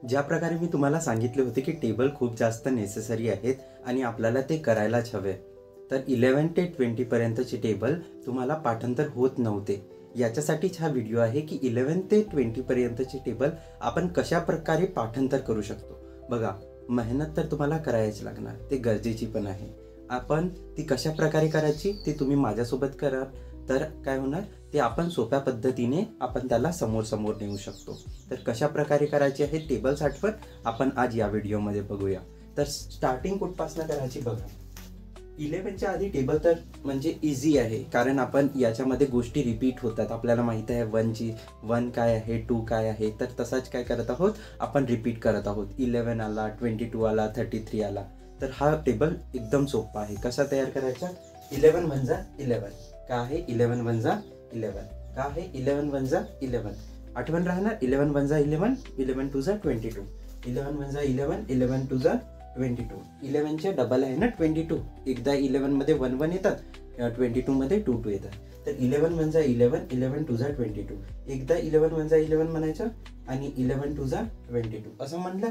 ज्या प्रकारे मी तुम्हाला सांगितले होते की टेबल खूप जास्त नेसेसरी आहेत आणि आपल्याला ते करायलाच हवे, तर 11 ते 20 पर्यंतचे टेबल तुम्हाला पाठांतर होत नव्हते. याच्यासाठीच हा व्हिडिओ आहे की 11 ते 20 पर्यंतचे टेबल आपण कशा प्रकारे पाठांतर करू शकतो. बघा, मेहनत तर तुम्हाला करायच लागणार, ते गरजेची पण आहे. आपण ती कशा प्रकारे करायची ते तुम्ही माझ्यासोबत करा, तर काय होणार ते आपण सोप्या पद्धतीने आपण त्याला समोर समोर नेऊ शकतो. तर कशा प्रकारे करायची आहे टेबल्स आठवण आपण आज या व्हिडिओमध्ये बघूया. तर स्टार्टिंग कुठपासून करायची बघा. 11च्या आधी टेबल तर म्हणजे इझी आहे, कारण आपण याच्यामध्ये गोष्टी रिपीट होतात. आपल्याला माहिती आहे 1 काय आहे, 2 काय आहे, तर तसाच काय करत आहोत आपण रिपीट करत आहोत. 11 आला, 22 आला, 33 आला. तर हा टेबल एकदम सोपा आहे. कसा तयार करायचा? 11 वजा 11 का आहे, 11 वजा 11 का आहे, 11 वजा 11 आठवण राहणार. 11 वजा 11, 11 टू जा 22. 11 वजा 11, 11 टू जा 22. 11चे डबल आहे ना 22. एकदा 11 मध्ये 1 1 येतात, 22 मध्ये 2 2 येतात. तर 11 वजा 11, 11 टू जा 22. एकदा 11 वजा 11 म्हणायचं आणि 11 टू जा 22 असं म्हणलं.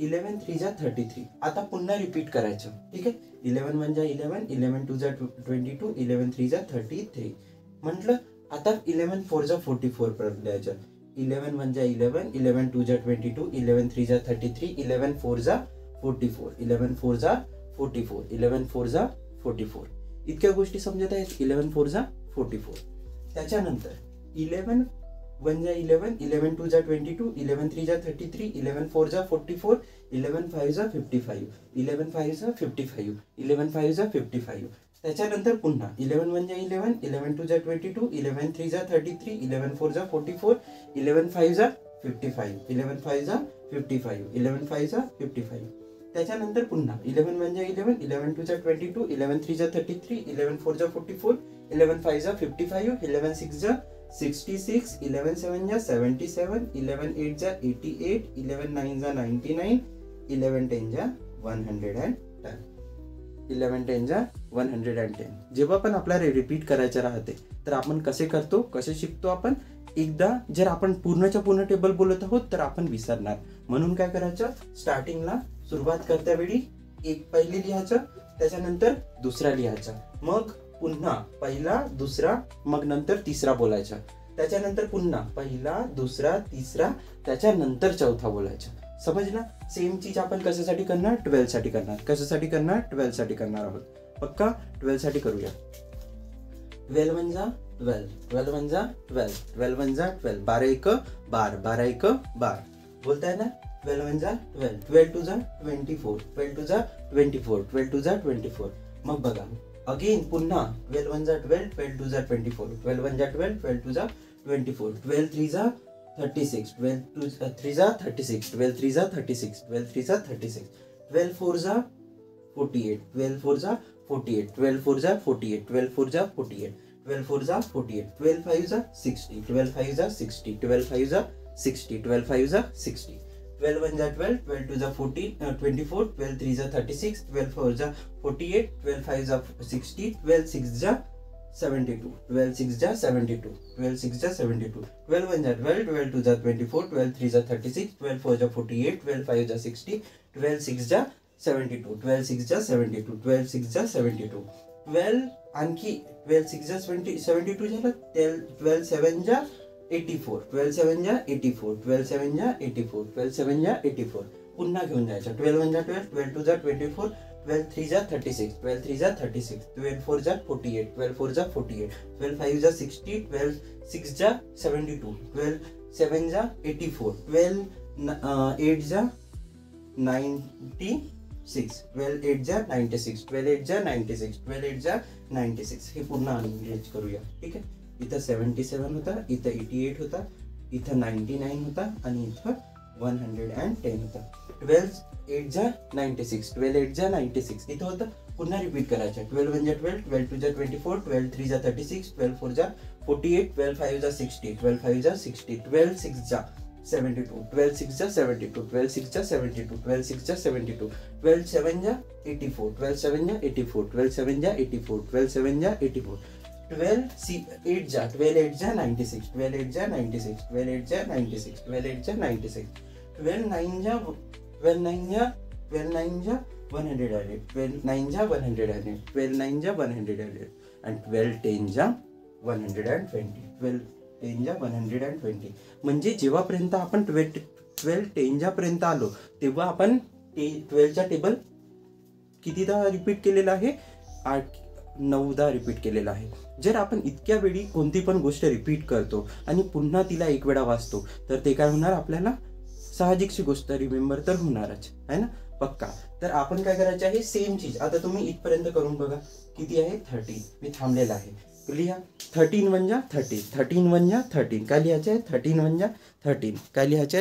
11 3 जा 33. आता पुन्हा रिपीट करायचं, ठीक आहे. 11 वजा 11, 11 टू जा 22, 11 3 जा 33 म्हटलं. आता 11 4 जा 44 परत लिहायचं. 11 वजा 11, 11 टू जा 22, 11 3 जा 33, 11 4 जा 44, 11 4 जा 44, 11 4 जा 44. इतक्या गोष्टी समजत आहेत. 11 4 जा 44. त्याच्यानंतर 11 वजा 11, 11 टू जा 22, 11 3 जा 33, 11 4 जा 44, 11 5 जा 55, 11 5 जा 55, 11 5 जा 55. त्याच्यानंतर पुन्हा 11 वजा 11, 11 टू जा 22, 11 3 जा 33, 11 4 जा 44, 11 5 जा 55, 11 5 जा 55, 11 5 जा 55. त्याच्यानंतर पुन्हा 11 वजा 11, 11 टू जा 22, 11 3 जा 33, 11 4 जा 44, 11 5 जा 55, 11 6 जा 66, 11 7 जा 77, 11 8 जा 88, 11 9 जा 99, 11 10 जा 110. 11 10 जा 110. जेव्हा पण आपल्याला रिपीट करायचं राहते तर आपण कसे करतो, कसे शिकतो आपण. एकदा जर आपण पूर्णच्या पूर्ण टेबल बोलत आहोत तर आपण विसरणार. म्हणून काय करायचं, स्टार्टिंगला सुरुवात करता वेळी एक पहिली लिहायचं, त्याच्यानंतर दुसरा लिहायचा, मग पुन्हा पहिला दुसरा, मग नंतर तिसरा बोलायचा, त्याच्यानंतर पुन्हा पहिला दुसरा तिसरा, त्याच्यानंतर चौथा बोलायचा. समजला? सेम चीज आपण कशासाठी करणार, 12 साठी करणार. कशासाठी करणार, 12 साठी करणार आहोत. पक्का 12 साठी करूया. 12 वजा 12, 12 वजा 12, 12 वजा 12, 12 1 12, 12 1 12 बोलताय ना. 12 वजा 12, 12 टू जा 24, 12 टू जा 24, 12 टू जा 24. मग बघा अगेन पुन्हा 12 वजा 12, 12 टू जा 24, 12 वजा 12, 12 टू जा 24, 12 3 जा 36, 12 2 3 जा 36, 12 3 जा 36, 12 3 जा 36, 12 4 जा 48, 12 4 जा 48, 12 4 जा 48, 12 4 जा 48, 12 4 जा 48, 12 5 जा 60, 12 5 जा 60, 12 5 जा 60, 12 5 जा 60. 12 1 जा 12, 12 2 जा 14, 24, 12 3 जा 36, 12 4 जा 48, 12 5 जा 60, 12 6 जा 72, 12 6 जा 72, 12 6 जा 72, 12 1 जा 12, 12 2 जा 24, 12 3 जा 36, 12 4 जा 48, 12 5 जा 60, 12 6 जा 72, 12 6 जा 72, 12 6 जा 72, 12 आणखी 12 6 जा 72 झालं. 12 7 जा 84, 12 7 जा 84, 12 7 जा 84, 12 7 जा 84. पुन्हा घेऊन जायचं. 12 1 जा 12, 12 2 जा 24, 12 3 जा 36, 12 3 जा 36, 12 4 जा 48, 12 4 जा 48, 12 5 जा 60, 12 6 जा 72, 12 7 जा 84, 12 8 जा 96, 12 8 जा 96, 12 8 जा 96, 12 8 जा 96. हे पुन्हा अरेंज करूया, ठीक आहे. इथं 77 होता, इथं 88 होता, इथं 99 होता आणि इथं 110 होता. 12 8 जा 96, 12 8 जा 96 इथं होतं. पुन्हा रिपीट करायचं. 12 1 जा 12, 12 2 जा 24, 12 3 जा 36, 12 4 जा 48, 12 5 जा 60, 12 5 जा 60, 12 6 जा 72, 12 6 जा 72, 12 6 जा 72, 12 6 जा 72, 12 7 जा 84, 12 7 जा 84, 12 7 जा 84, 12 7 जा 84, 12 8 जा 12 8 जा 96, 12 8 जा 96, 12 8 जा 96, 12 8 जा 96, 12 9 जा 12 9 जा 12 9 जा 100 12 9 जा 100 12 9 जा 100 and 12 10 जा 120 12 10 जा 120. म्हणजे जेव्हापर्यंत आपण 12 10 जा पर्यंत आलो तेव्हा आपण 12चा टेबल कितीदा रिपीट केलेला आहे? 8-9दा रिपीट केलेला आहे. जर आपण इतक्या वेळी कोणती पण गोष्ट रिपीट करतो आणि पुन्हा तिला एक वेळा वाचतो तर ते काय होणार? आपल्याला साहजिकची गोष्ट रिमेंबर तर होणारच आहे ना, पक्का. तर आपण काय करायचे आहे? सेम चीज. आता तुम्ही इथपर्यंत करून बघा. किती आहे? 13. मी थांबलेला आहे. लिहा 13 1 जा 13 13 1 जा 13. काय लिहायचे आहे? 13 1 जा 13. काय लिहायचे आहे?